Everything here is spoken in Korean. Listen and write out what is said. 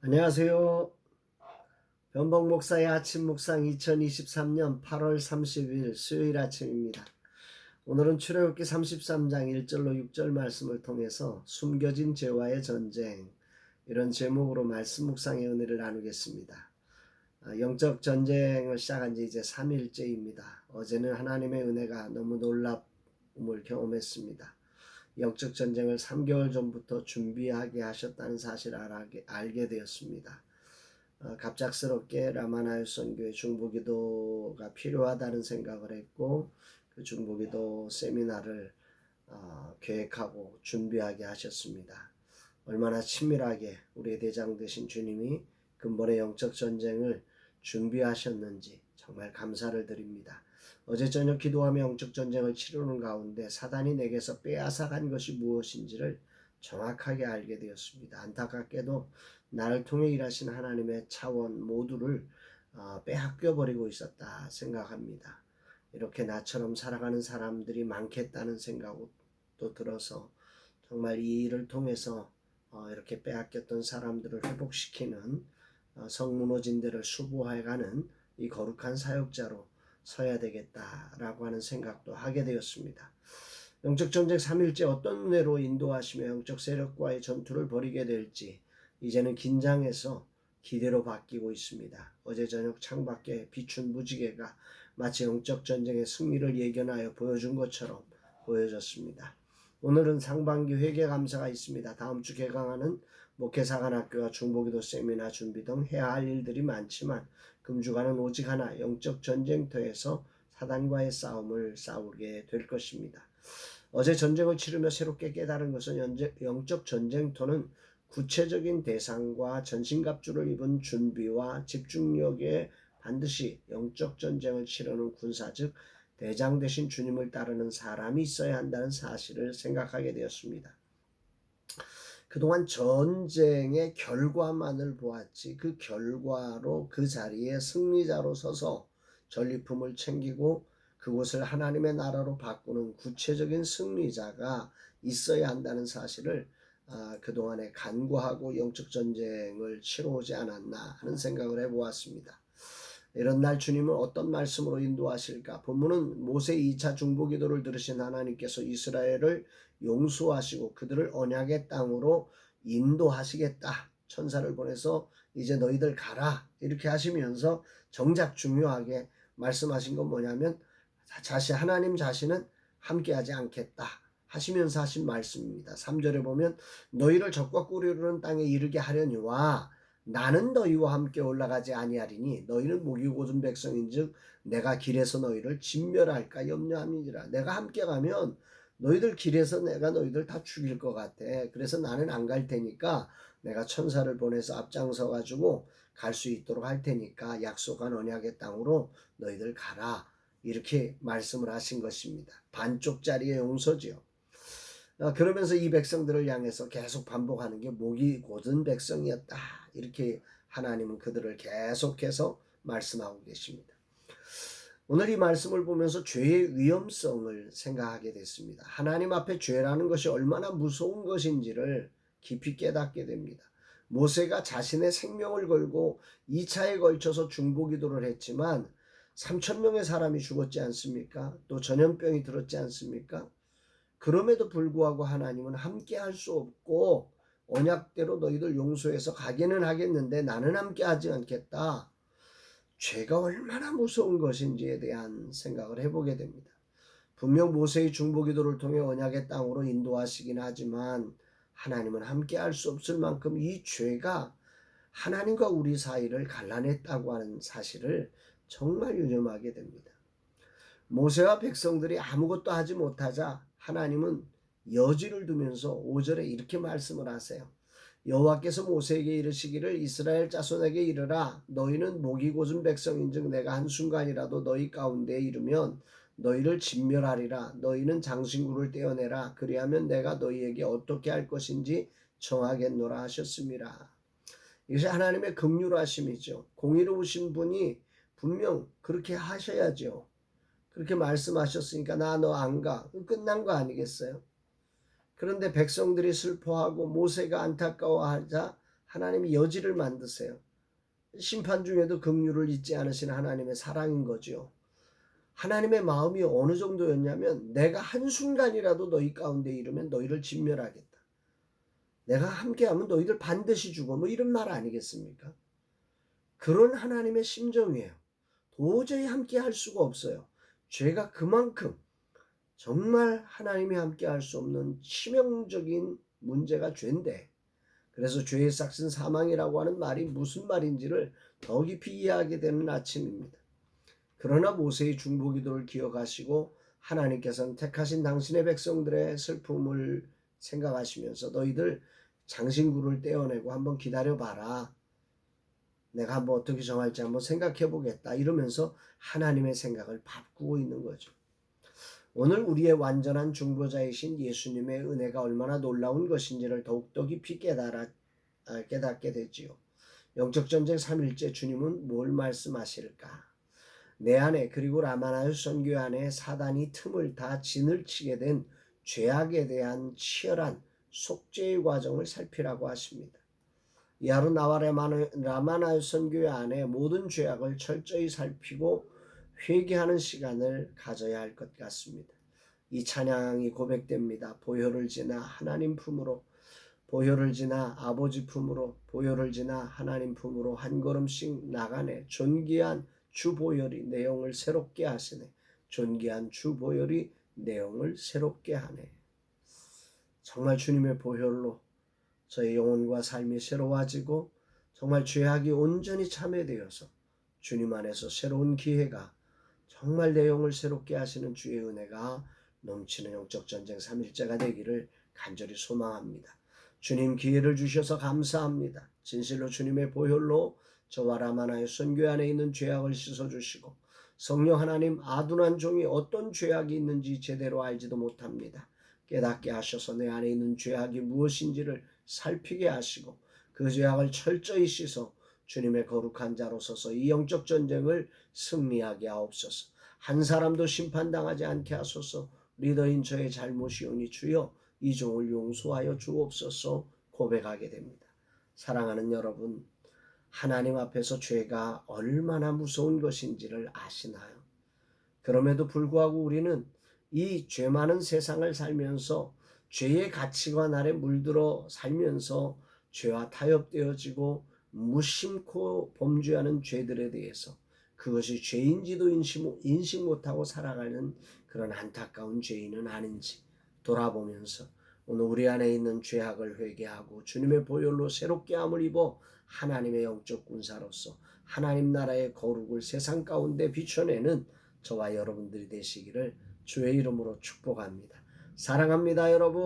안녕하세요. 변복 목사의 아침 묵상 2023년 8월 30일 수요일 아침입니다. 오늘은 출애굽기 33장 1절로 6절 말씀을 통해서 숨겨진 죄와의 전쟁, 이런 제목으로 말씀 묵상의 은혜를 나누겠습니다. 영적 전쟁을 시작한 지 이제 3일째입니다. 어제는 하나님의 은혜가 너무 놀라움을 경험했습니다. 영적 전쟁을 3개월 전부터 준비하게 하셨다는 사실을 알게 되었습니다. 갑작스럽게 라마나요 선교회 중보기도가 필요하다는 생각을 했고, 그 중보기도 세미나를 계획하고 준비하게 하셨습니다. 얼마나 친밀하게 우리의 대장 되신 주님이 근본의 영적 전쟁을 준비하셨는지 정말 감사를 드립니다. 어제 저녁 기도하며 영적 전쟁을 치르는 가운데 사단이 내게서 빼앗아간 것이 무엇인지를 정확하게 알게 되었습니다. 안타깝게도 나를 통해 일하신 하나님의 차원 모두를 빼앗겨버리고 있었다 생각합니다. 이렇게 나처럼 살아가는 사람들이 많겠다는 생각도 들어서 정말 이 일을 통해서 이렇게 빼앗겼던 사람들을 회복시키는 성무노진 데를 수보해가는 이 거룩한 사역자로 서야 되겠다라고 하는 생각도 하게 되었습니다. 영적 전쟁 3일째 어떤 은혜로 인도하시며 영적 세력과의 전투를 벌이게 될지 이제는 긴장해서 기대로 바뀌고 있습니다. 어제 저녁 창밖에 비춘 무지개가 마치 영적 전쟁의 승리를 예견하여 보여준 것처럼 보여졌습니다. 오늘은 상반기 회개 감사가 있습니다. 다음 주 개강하는 목회사관학교와 중보기도 세미나 준비 등 해야 할 일들이 많지만 금주간은 오직 하나, 영적 전쟁터에서 사단과의 싸움을 싸우게 될 것입니다. 어제 전쟁을 치르며 새롭게 깨달은 것은 영적 전쟁터는 구체적인 대상과 전신갑주를 입은 준비와 집중력에 반드시 영적 전쟁을 치르는 군사, 즉 대장 되신 주님을 따르는 사람이 있어야 한다는 사실을 생각하게 되었습니다. 그동안 전쟁의 결과만을 보았지 그 결과로 그 자리에 승리자로 서서 전리품을 챙기고 그곳을 하나님의 나라로 바꾸는 구체적인 승리자가 있어야 한다는 사실을 그동안에 간구하고 영적 전쟁을 치러오지 않았나 하는 생각을 해보았습니다. 이런 날 주님은 어떤 말씀으로 인도하실까? 본문은 모세 2차 중보기도를 들으신 하나님께서 이스라엘을 용서하시고 그들을 언약의 땅으로 인도하시겠다. 천사를 보내서 이제 너희들 가라. 이렇게 하시면서 정작 중요하게 말씀하신 건 뭐냐면 하나님 자신은 함께하지 않겠다 하시면서 하신 말씀입니다. 3절에 보면 너희를 적과 꿀이 흐르는 땅에 이르게 하려니와 나는 너희와 함께 올라가지 아니하리니 너희는 목이 곧은 백성인즉 내가 길에서 너희를 진멸할까 염려함이니라. 내가 함께 가면 너희들 길에서 내가 너희들 다 죽일 것 같아. 그래서 나는 안 갈 테니까 내가 천사를 보내서 앞장서 가지고 갈 수 있도록 할 테니까 약속한 언약의 땅으로 너희들 가라. 이렇게 말씀을 하신 것입니다. 반쪽짜리의 용서지요. 그러면서 이 백성들을 향해서 계속 반복하는 게 목이 곧은 백성이었다. 이렇게 하나님은 그들을 계속해서 말씀하고 계십니다. 오늘 이 말씀을 보면서 죄의 위험성을 생각하게 됐습니다. 하나님 앞에 죄라는 것이 얼마나 무서운 것인지를 깊이 깨닫게 됩니다. 모세가 자신의 생명을 걸고 2차에 걸쳐서 중보기도를 했지만 3,000명의 사람이 죽었지 않습니까? 또 전염병이 들었지 않습니까? 그럼에도 불구하고 하나님은 함께 할 수 없고 언약대로 너희들 용서해서 가기는 하겠는데 나는 함께 하지 않겠다. 죄가 얼마나 무서운 것인지에 대한 생각을 해보게 됩니다. 분명 모세의 중보기도를 통해 언약의 땅으로 인도하시긴 하지만 하나님은 함께 할 수 없을 만큼 이 죄가 하나님과 우리 사이를 갈라냈다고 하는 사실을 정말 유념하게 됩니다. 모세와 백성들이 아무것도 하지 못하자 하나님은 여지를 두면서 5절에 이렇게 말씀을 하세요. 여호와께서 모세에게 이르시기를 이스라엘 자손에게 이르라. 너희는 목이 곧은 백성인즉 내가 한순간이라도 너희 가운데에 이르면 너희를 진멸하리라. 너희는 장신구를 떼어내라. 그리하면 내가 너희에게 어떻게 할 것인지 정하겠노라 하셨습니다. 이것이 하나님의 긍휼하심이죠. 공의로우신 분이 분명 그렇게 하셔야죠. 그렇게 말씀하셨으니까 나 너 안 가. 끝난 거 아니겠어요? 그런데 백성들이 슬퍼하고 모세가 안타까워하자 하나님이 여지를 만드세요. 심판 중에도 긍휼을 잊지 않으신 하나님의 사랑인 거죠. 하나님의 마음이 어느 정도였냐면 내가 한순간이라도 너희 가운데 이르면 너희를 진멸하겠다. 내가 함께하면 너희들 반드시 죽어. 뭐 이런 말 아니겠습니까? 그런 하나님의 심정이에요. 도저히 함께할 수가 없어요. 죄가 그만큼 정말 하나님이 함께할 수 없는 치명적인 문제가 죄인데, 그래서 죄의 싹슨 사망이라고 하는 말이 무슨 말인지를 더 깊이 이해하게 되는 아침입니다. 그러나 모세의 중보기도를 기억하시고 하나님께서는 택하신 당신의 백성들의 슬픔을 생각하시면서 너희들 장신구를 떼어내고 한번 기다려봐라. 내가 한번 어떻게 정할지 한번 생각해 보겠다. 이러면서 하나님의 생각을 바꾸고 있는 거죠. 오늘 우리의 완전한 중보자이신 예수님의 은혜가 얼마나 놀라운 것인지를 더욱더 깊이 깨닫게 되지요. 영적전쟁 3일째 주님은 뭘 말씀하실까? 내 안에, 그리고 라마나요 선교 안에 사단이 틈을 다 진을 치게 된 죄악에 대한 치열한 속죄의 과정을 살피라고 하십니다. 이하로 나와 라마나요 선교 안에 모든 죄악을 철저히 살피고 회개하는 시간을 가져야 할 것 같습니다. 이 찬양이 고백됩니다. 보혈을 지나 하나님 품으로, 보혈을 지나 아버지 품으로, 보혈을 지나 하나님 품으로 한 걸음씩 나가네. 존귀한 주 보혈이 내 영을 새롭게 하시네. 존귀한 주 보혈이 내 영을 새롭게 하네. 정말 주님의 보혈로 저의 영혼과 삶이 새로워지고 정말 죄악이 온전히 참회되어서 주님 안에서 새로운 기회가, 정말 내 영을 새롭게 하시는 주의 은혜가 넘치는 영적 전쟁 3일째가 되기를 간절히 소망합니다. 주님 기회를 주셔서 감사합니다. 진실로 주님의 보혈로 저와 라마나의 선교 안에 있는 죄악을 씻어주시고, 성령 하나님, 아둔한 종이 어떤 죄악이 있는지 제대로 알지도 못합니다. 깨닫게 하셔서 내 안에 있는 죄악이 무엇인지를 살피게 하시고 그 죄악을 철저히 씻어 주님의 거룩한 자로 서서 이 영적 전쟁을 승리하게 하옵소서. 한 사람도 심판당하지 않게 하소서. 리더인 저의 잘못이오니 주여 이 종을 용서하여 주옵소서 고백하게 됩니다. 사랑하는 여러분, 하나님 앞에서 죄가 얼마나 무서운 것인지를 아시나요? 그럼에도 불구하고 우리는 이 죄 많은 세상을 살면서 죄의 가치관 아래 물들어 살면서 죄와 타협되어지고 무심코 범죄하는 죄들에 대해서 그것이 죄인지도 인식 못하고 살아가는 그런 안타까운 죄인은 아닌지 돌아보면서 오늘 우리 안에 있는 죄악을 회개하고 주님의 보혈로 새롭게 함을 입어 하나님의 영적 군사로서 하나님 나라의 거룩을 세상 가운데 비춰내는 저와 여러분들이 되시기를 주의 이름으로 축복합니다. 사랑합니다, 여러분.